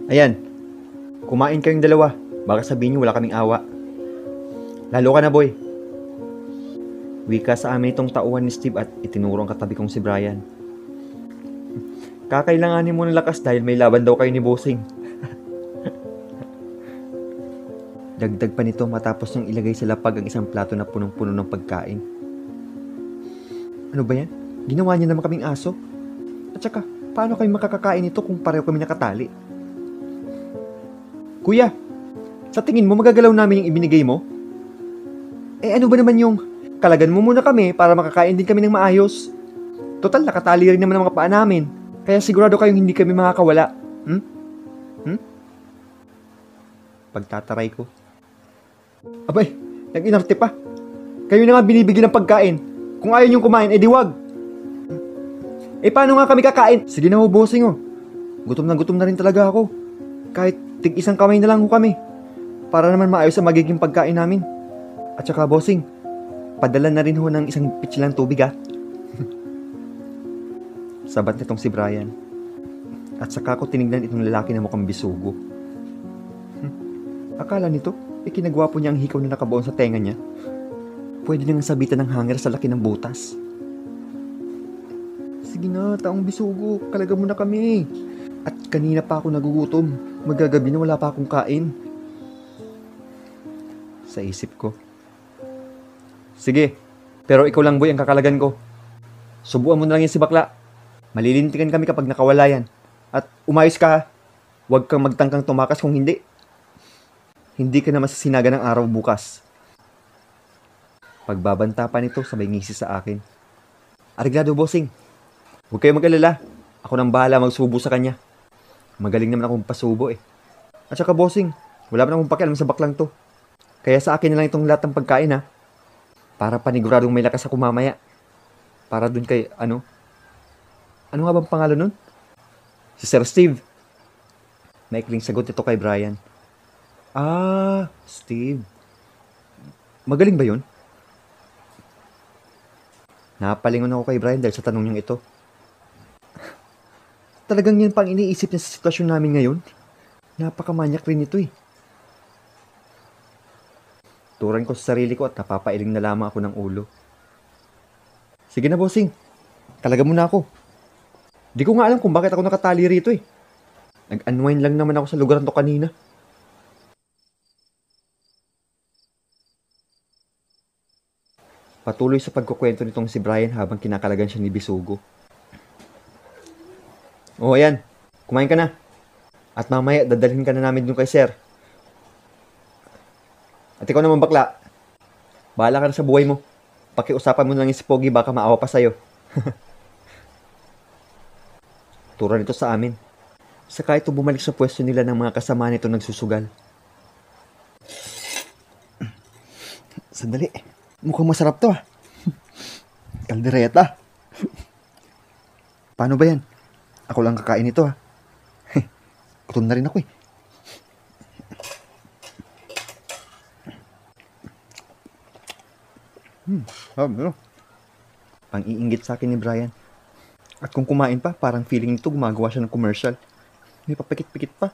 Ayan, kumain kayong dalawa. Baka sabihin niyo wala kaming awa. Lalo ka na, boy. Wika sa amin itong tauhan ni Steve at itinuro ang katabi kong si Brian. Kakailanganin mo ng lakas dahil may laban daw kayo ni Bossing. Dagdag pa nito matapos niyang ilagay sa lapag ang isang plato na punong-puno ng pagkain. Ano ba yan? Ginawa niya naman kaming aso? At saka, paano kami makakakain ito kung pareho kami nakatali? Kuya, sa tingin mo magagalaw namin yung ibinigay mo? Eh ano ba naman yung kalagan mo muna kami para makakain din kami ng maayos? Total, nakatali rin naman ang mga paa namin. Kaya sigurado kayong hindi kami makakawala. Pagtataray ko. Abay, nag-inarte pa. Kayo na nga binibigyan ng pagkain. Kung ayaw niyong kumain, edi wag. Eh paano nga kami kakain? Sige na ho, Bossing oh. Gutom na rin talaga ako. Kahit tig-isang kamay na lang ho kami. Para naman maayos ang magiging pagkain namin. At saka, Bossing, padala na rin ho ng isang pitsilang tubig ah. Sabat nitong si Brian. At saka ko tinignan itong lalaki na mukhang bisugo. Akala nito, ikinagwapo niya ang hikaw na nakabaon sa tenga niya. Pwede nang sabitan ng hanger sa laki ng butas. Sige na, taong bisugo, kalaga mo na kami. At kanina pa ako nagugutom. Magagabi na wala pa akong kain. Sa isip ko. Sige, pero ikaw lang boy ang kakalagan ko. Subuan mo na lang yan si bakla. Malilintikan kami kapag nakawala yan. At umayos ka ha. Huwag kang magtangkang tumakas kung hindi. Hindi ka na masasinaga ng araw bukas. Pagbabanta pa nito sabay ngisi sa akin. Ariglado, Bossing. Huwag kayo mag-alala. Ako nang bahala magsubo sa kanya. Magaling naman akong pasubo eh. At saka, Bossing, wala pa akong pakialam sa baklang to. Kaya sa akin na lang itong lahat ng pagkain ha. Para paniguradong may lakas ako mamaya. Para dun kay, ano nga bang pangalan nun? Si Sir Steve. Maikling sagot ito kay Brian. Ah, Steve. Magaling ba yun? Napalingon ako kay Brian dahil sa tanong niyang ito. Talagang yan pang iniisip niya sa sitwasyon namin ngayon? Napakamanyak rin ito eh. Turan ko sa sarili ko at napapailing na lamang ako ng ulo. Sige na, Bossing. Talaga muna ako. Di ko nga alam kung bakit ako nakatali rito eh. Nag-unwind lang naman ako sa lugar to kanina. Patuloy sa pagkukwento nitong si Brian habang kinakalagan siya ni Bisugo. Oh, ayan. Kumain ka na. At mamaya, dadalhin ka na namin dun kay Sir. At ikaw naman bakla. Bahala ka na sa buhay mo. Pakiusapan mo na lang yung si Pogi, baka maawa pa sa'yo. Tura nito sa amin. Saka ito bumalik sa pwesto nila ng mga kasama nito nagsusugal. Sandali. Mukhang masarap to ah. Kaldereta. Paano ba yan? Ako lang kakain ito ah. Gutom na rin ako eh. Pang-iinggit sa akin ni Brian. At kung kumain pa, parang feeling nito gumagawa siya ng commercial. May papikit-pikit pa.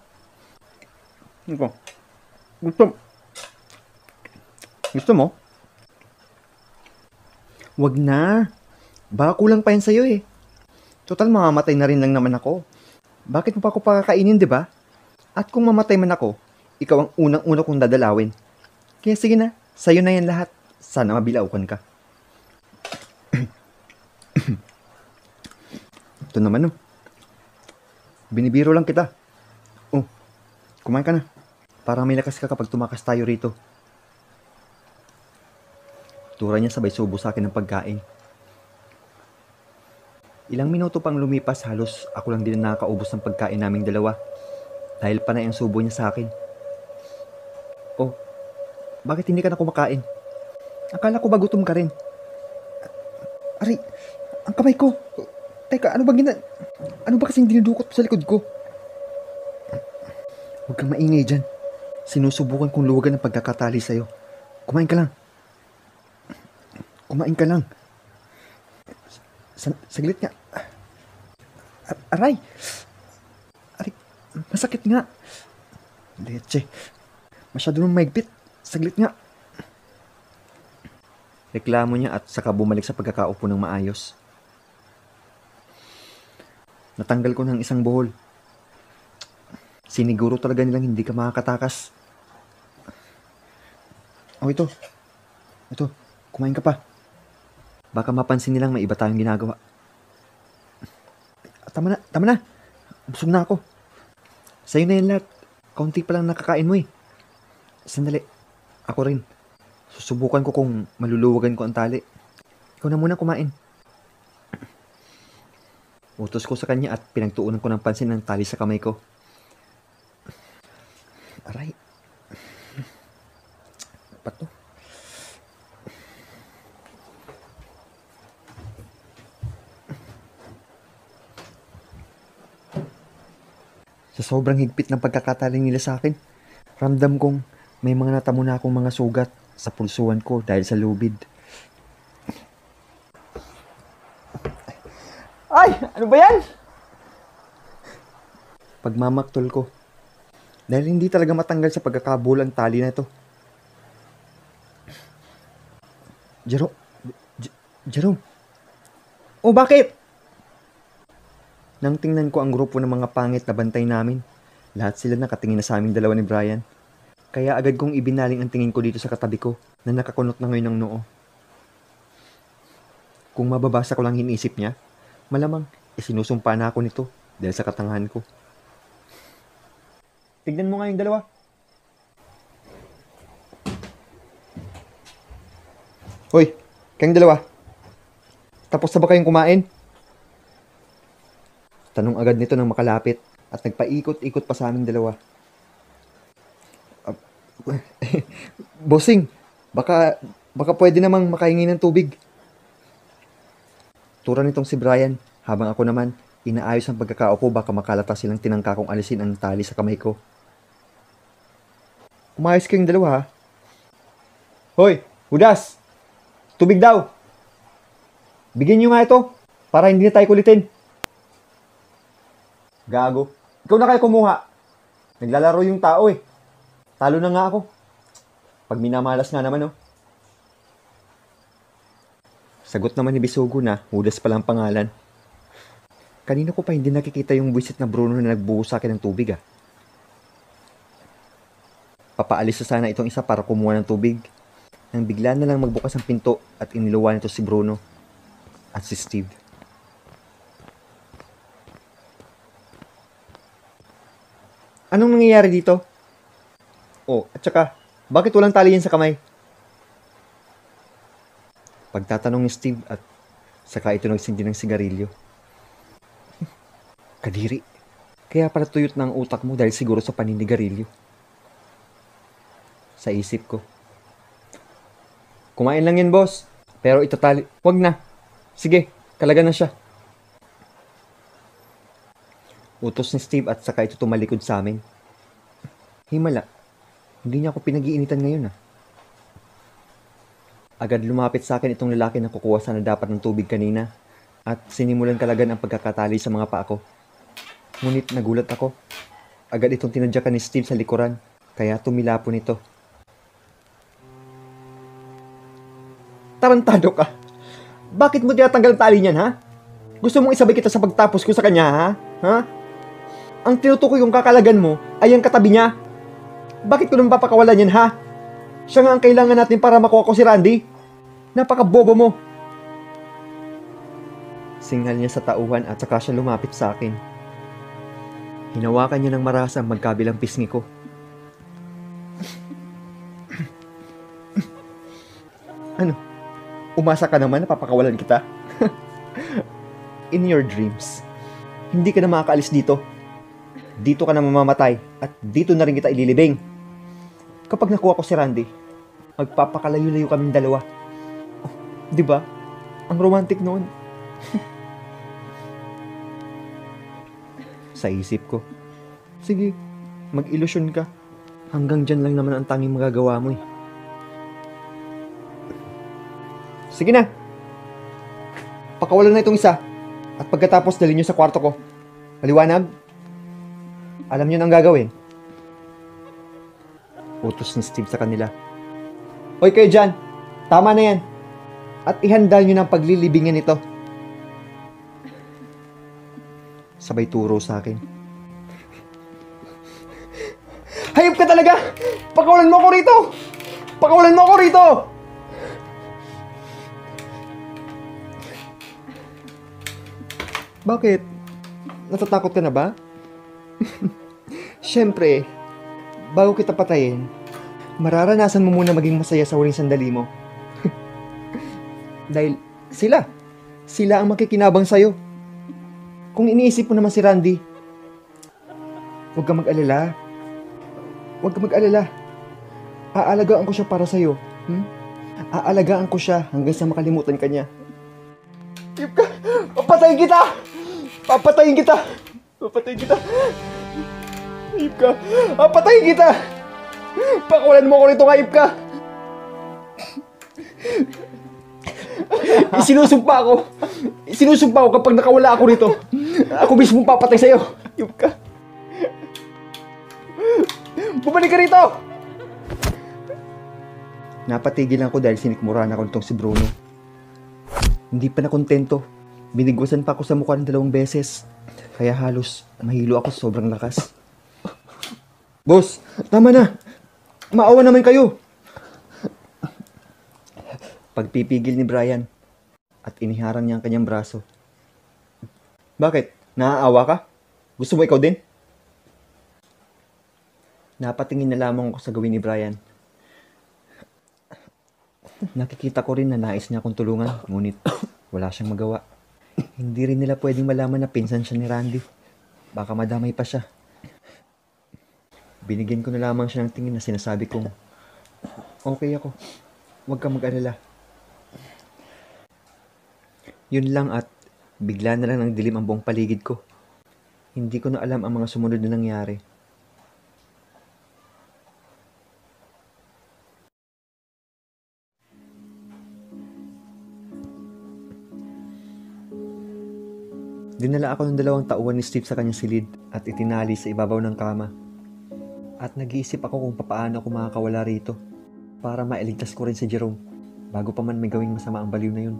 Ano? Gusto mo? Wag na. Baka kulang pa yan sa'yo eh. Total, mamamatay na rin lang naman ako. Bakit mo pa ako pakakainin, di ba? At kung mamatay man ako, ikaw ang unang-una kong dadalawin. Kaya sige na, sa'yo na yan lahat. Sana mabilaukan ka. Ito naman oh. Binibiro lang kita. Oh, kumain ka na. Para may lakas ka kapag tumakas tayo rito. Tura niya sabay subo sa akin ng pagkain. Ilang minuto pang lumipas, halos ako lang din na nakakaubos ng pagkain naming dalawa. Dahil panay ang subo niya sa akin. Oh, bakit hindi ka na kumakain? Akala ko ba gutom ka rin? Ari, ang kamay ko. Teka, ano ba kasing dinudukot sa likod ko? Huwag kang maingay dyan. Sinusubukan kong luwagan ng pagkakatali sa'yo. Kumain ka lang. Saglit nga. Aray! Aray, masakit nga. Leche. Masyado nang maigpit. Saglit nga. Reklamo niya at saka bumalik sa pagkakaupo ng maayos. Natanggal ko ng isang buhol. Siniguro talaga nilang hindi ka makakatakas. Oh, ito. Ito, kumain ka pa. Baka mapansin nilang may iba tayong ginagawa. Tama na. Busog na ako. Sa'yo na yan lahat. Kaunti pa lang nakakain mo eh. Sandali. Ako rin. Susubukan ko kung maluluwagan ko ang tali. Ikaw na muna kumain. Utos ko sa kanya at pinagtuunan ko ng pansin ng tali sa kamay ko. Aray. Dapat to. Sa sobrang higpit ng pagkakataling nila sa akin, ramdam kong may mga natamo na akong mga sugat sa pulsuan ko dahil sa lubid. Ay! Ano ba yan? Pagmamaktol ko. Dahil hindi talaga matanggal sa pagkakabul ang tali na ito. Jerome? Oh, bakit? Nang tingnan ko ang grupo ng mga pangit na bantay namin, lahat sila nakatingin na sa aming dalawa ni Brian. Kaya agad kong ibinaling ang tingin ko dito sa katabi ko na nakakunot na ngayon ng noo. Kung mababasa ko lang iniisip niya, malamang isinusumpa na ako nito dahil sa katangahan ko. Tignan mo nga yung dalawa. Hoy, kayong dalawa. Tapos na ba kayong kumain? Tanong agad nito nang makalapit at nagpaikot-ikot pa sa aming dalawa. Bossing, baka pwede namang makahingi ng tubig. Tura nitong si Brian, habang ako naman, inaayos ang pagkakaupo baka makalata silang tinangka kong alisin ang tali sa kamay ko. Umayos kayong dalawa ha? Hoy, Hudas! Tubig daw! Bigyan nyo nga ito, para hindi na tayo kulitin. Gago. Ikaw na kayo kumuha. Naglalaro yung tao eh. Talo na nga ako. Pag minamalas nga naman oh. Sagot naman ni Bisugo na Hudas palang pangalan. Kanina ko pa hindi nakikita yung buwisit na Bruno na nagbuhos sa akin ng tubig ah. Papaalis na sana itong isa para kumuha ng tubig. Nang bigla na lang magbukas ang pinto at iniluwa nito si Bruno at si Steve. Anong nangyayari dito? Oh, at saka, bakit walang tali yan sa kamay? Pagtatanong ni Steve at saka ito nagsindi ng sigarilyo. Kadiri, kaya pala tuyot na ang utak mo dahil siguro sa paninigarilyo. Sa isip ko. Kumain lang yan, boss. Pero itatali. Wag na. Sige, kalaga na siya. Utos ni Steve at saka ito tumalikod sa amin. Himala, hindi niya ako pinag-iinitan ngayon ah. Agad lumapit sa akin itong lalaki na kukuha sana dapat ng tubig kanina at sinimulan kalagan ang pagkakatali sa mga paa ko. Ngunit nagulat ako. Agad itong tinadyakan ni Steve sa likuran, kaya tumilapon ito. Tarantado ka! Bakit mo tinatanggal ang tali niyan ha? Gusto mong isabay kita sa pagtapos ko sa kanya ha? Ha? Ang tinutukoy kong kakalagan mo ay ang katabi niya. Bakit ko naman papakawalan yan, ha? Siya nga ang kailangan natin para makuha ko si Randy. Napakabobo mo. Singal niya sa tauhan at saka siya lumapit sa akin. Hinawakan niya ng marasa ang magkabilang pisngi ko. Ano? Umasa ka naman na papakawalan kita? In your dreams. Hindi ka na makakaalis dito. Dito ka na mamamatay at dito na rin kita ililibing. Kapag nakuha ko si Randy, magpapakalayo-layo kaming dalawa. Oh, di ba? Ang romantic noon. Sa isip ko, sige, mag-ilusyon ka. Hanggang dyan lang naman ang tanging magagawa mo eh. Sige na. Pakawalan na itong isa. At pagkatapos dalhin nyo sa kwarto ko. Maliwanag? Alam nyo na ang gagawin. Utos ni Steve sa kanila. Hoy kayo dyan, tama na yan. At ihanda nyo ng paglilibingan ito. Sabay turo sa akin. Hayop ka talaga! Pakawalan mo ako rito! Pakawalan mo ako rito! Bakit? Natatakot ka na ba? Siyempre, bago kita patayin, mararanasan mo muna maging masaya sa huling sandali mo. Dahil sila ang makikinabang sa'yo. Kung iniisip mo naman si Randy, huwag kang mag-alala. Huwag kang mag-alala. Aalagaan ko siya para sa'yo. Aalagaan ko siya hanggang sa makalimutan ka niya. Ipka, papatayin kita! Papatayin kita! Papatayin kita! Ipka, papatayin kita! Pakawalan mo ako rito nga, Ipka! Isinusumpa ako kapag nakawala ako rito. Ako mismo papatay sa'yo. Ipka. Bumalik ka rito! Napatigilan ko dahil sinikmurahan ako nitong si Bruno. Hindi pa nakontento. Binigwasan pa ako sa mukha ng 2 beses. Kaya halos mahilo ako sa sobrang lakas. Boss, tama na. Maawa naman kayo. Pagpipigil ni Brian at iniharang niya ang kanyang braso. Bakit? Naaawa ka? Gusto mo ikaw din? Napatingin na lamang ako sa gawin ni Brian. Nakikita ko rin na nais niya akong tulungan, ngunit wala siyang magawa. Hindi rin nila pwedeng malaman na pinsan siya ni Randy. Baka madamay pa siya. Binigyan ko na lamang siya ng tingin na sinasabi kong, okay ako, huwag kang mag-alala. Yun lang at bigla na lang nagdilim ang buong paligid ko. Hindi ko na alam ang mga sumunod na nangyari. Dinala ako ng 2 tauhan ni Steve sa kanyang silid at itinali sa ibabaw ng kama. At nag-iisip ako kung paano ako makakawala rito para mailigtas ko rin si Jerome bago pa man may gawing masama ang baliw na yun.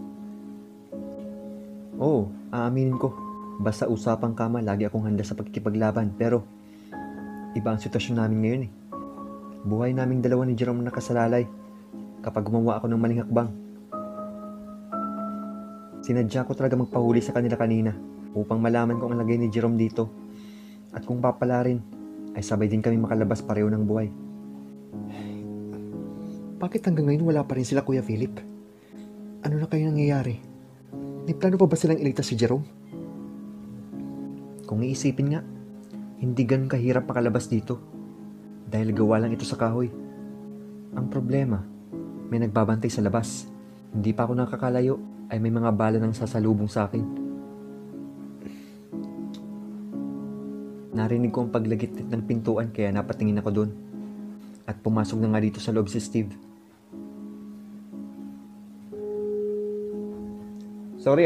Oo, aaminin ko. Basta usapang kama, lagi akong handa sa pagkikipaglaban. Pero, iba ang sitwasyon namin ngayon eh. Buhay naming 2 ni Jerome nakasalalay kapag gumawa ako ng maling hakbang. Sinadya ko talaga magpahuli sa kanila kanina upang malaman kung ang lagay ni Jerome dito. At kung papala rin, ay sabay din kami makalabas pareho ng buhay. Bakit hanggang ngayon wala pa rin sila, Kuya Philip? Ano na kayo nangyayari? May plano pa ba silang iligtas si Jerome? Kung iisipin nga, hindi ganun kahirap makalabas dito. Dahil gawa lang ito sa kahoy. Ang problema, may nagbabantay sa labas. Hindi pa ako nakakalayo, ay may mga bala nang sasalubong sa akin. Narinig ko ang paglagitnit ng pintuan kaya napatingin ako doon. At pumasok na nga dito sa loob si Steve. Sorry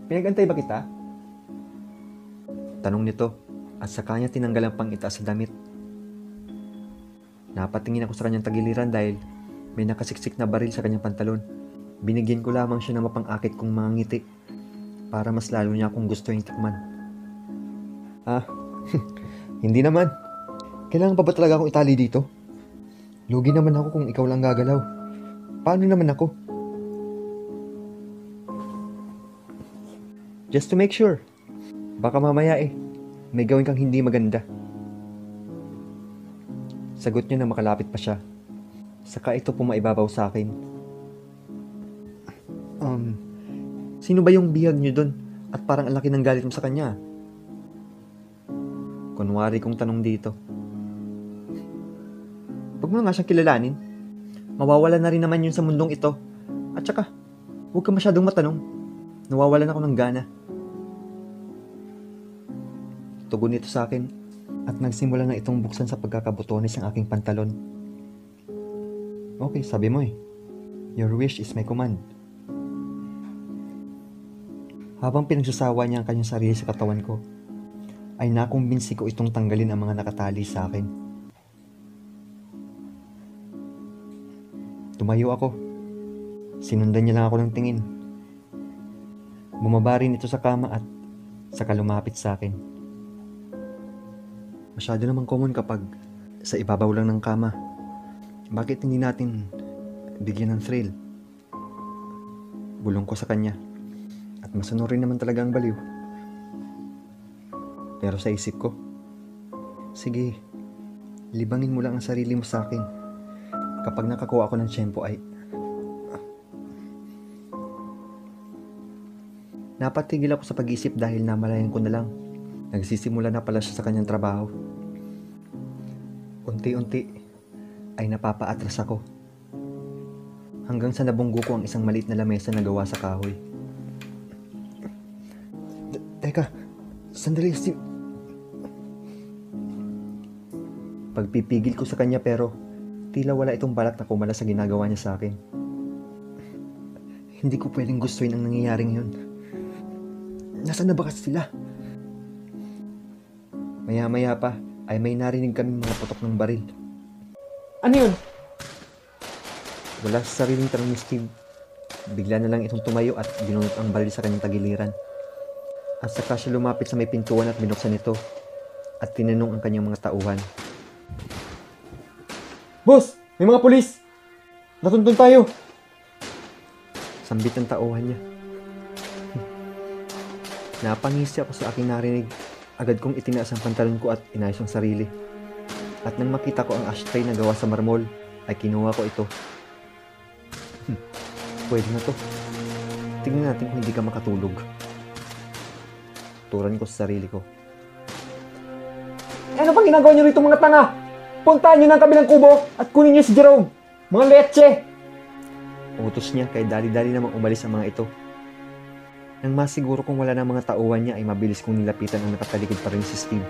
pinag-antay ba kita? Tanong nito at sa kanya tinanggal ang pang-itaas sa damit. Napatingin ako sa kanyang tagiliran dahil may nakasiksik na baril sa kanyang pantalon. Binigyan ko lamang siya ng mapang-akit kong mga ngiti para mas lalo niya akong gusto yung tikman. Hindi naman. Kailangan pa ba talaga akong itali dito? Lugi naman ako kung ikaw lang gagalaw. Paano naman ako? Just to make sure. Baka mamaya may gawin kang hindi maganda. Sagot niya na makalapit pa siya. Saka ito pumaibabaw sa akin. Sino ba yung bihag niyo dun? At parang ang laki ng galit mo sa kanya. Kunwari kong tanong dito. Huwag mo na nga siyang kilalanin. Mawawala na rin naman yun sa mundong ito. At saka, huwag ka masyadong matanong. Nawawalan ako ng gana. Tugon ito sa akin at nagsimula na itong buksan sa pagkakabutones ang aking pantalon. Okay, sabi mo Your wish is my command. Habang pinagsasawa niya ang kanyang sarili sa katawan ko, ay nakumbinsi ko itong tanggalin ang mga nakatali sa akin. Tumayo ako. Sinundan niya lang ako ng tingin. Bumaba rin ito sa kama at saka lumapit sa akin. Masyado namang common kapag sa ibabaw lang ng kama. Bakit hindi natin bigyan ng thrill? Bulong ko sa kanya. At masunurin naman talaga ang baliw. Pero sa isip ko, sige, libangin mo lang ang sarili mo sa akin. Kapag nakakuha ako ng tiyempo ay... Napatigil ako sa pag-isip dahil namalayan ko na lang. Nagsisimula na pala siya sa kanyang trabaho. Unti-unti ay napapaatras ako. Hanggang sa nabunggo ko ang isang maliit na lamesa na gawa sa kahoy. Teka, sandali, Steve. Pagpipigil ko sa kanya pero tila wala itong balak na kumala sa ginagawa niya sa akin. Hindi ko pwedeng gustuin ang nangyayaring yun. Nasaan na ba kasi sila? Maya-maya pa ay may narinig kaming mga putok ng baril. Ano yun? Wala sa sariling tanong ni Steve. Bigla na lang itong tumayo at binunot ang baril sa kanyang tagiliran. At saka siya lumapit sa may pintuan at binuksan ito at tinanong ang kanyang mga tauhan. Boss! May mga pulis! Natuntun tayo! Sambit ang tauhan niya. Napangisi ako sa aking narinig. Agad kong itinaas ang pantalon ko at inayos ang sarili. At nang makita ko ang ashtray na gawa sa marmol, ay kinuha ko ito. Pwede na to. Tingnan natin kung hindi ka makatulog. Turan ko sa sarili ko. Ano bang ginagawa niyo rito mga tanga? Puntahan niyo ng kabilang kubo at kunin niyo si Jerome. Mga leche! Utos niya kaya dali-dali namang umalis ang mga ito. Nang masiguro kung wala na mga tauhan niya ay mabilis kong nilapitan ang nakatalikod pa rin si Steve.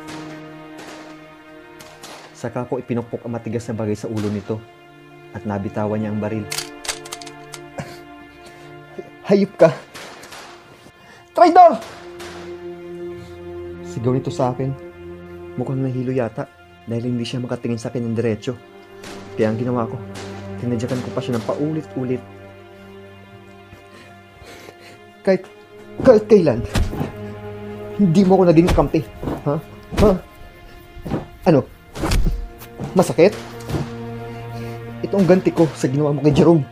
Saka ko ipinukpok ang matigas na bagay sa ulo nito at nabitawan niya ang baril. Hayop ka! Traidor! Sigaw nito sa akin. Mukhang nahilo yata dahil hindi siya makatingin sa akin ng diretso. Kaya ang ginawa ko, tinadyakan ko pa siya ng paulit-ulit. Kahit kailan, hindi mo ako naging kampi. Ha? Ano? Masakit? Ito ang ganti ko sa ginawa mo kay Jerome.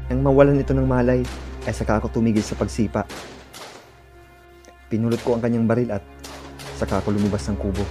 Nang mawalan ito ng malay, ay saka ako tumigil sa pagsipa. Pinulot ko ang kanyang baril at saka ako lumabas ng kubo.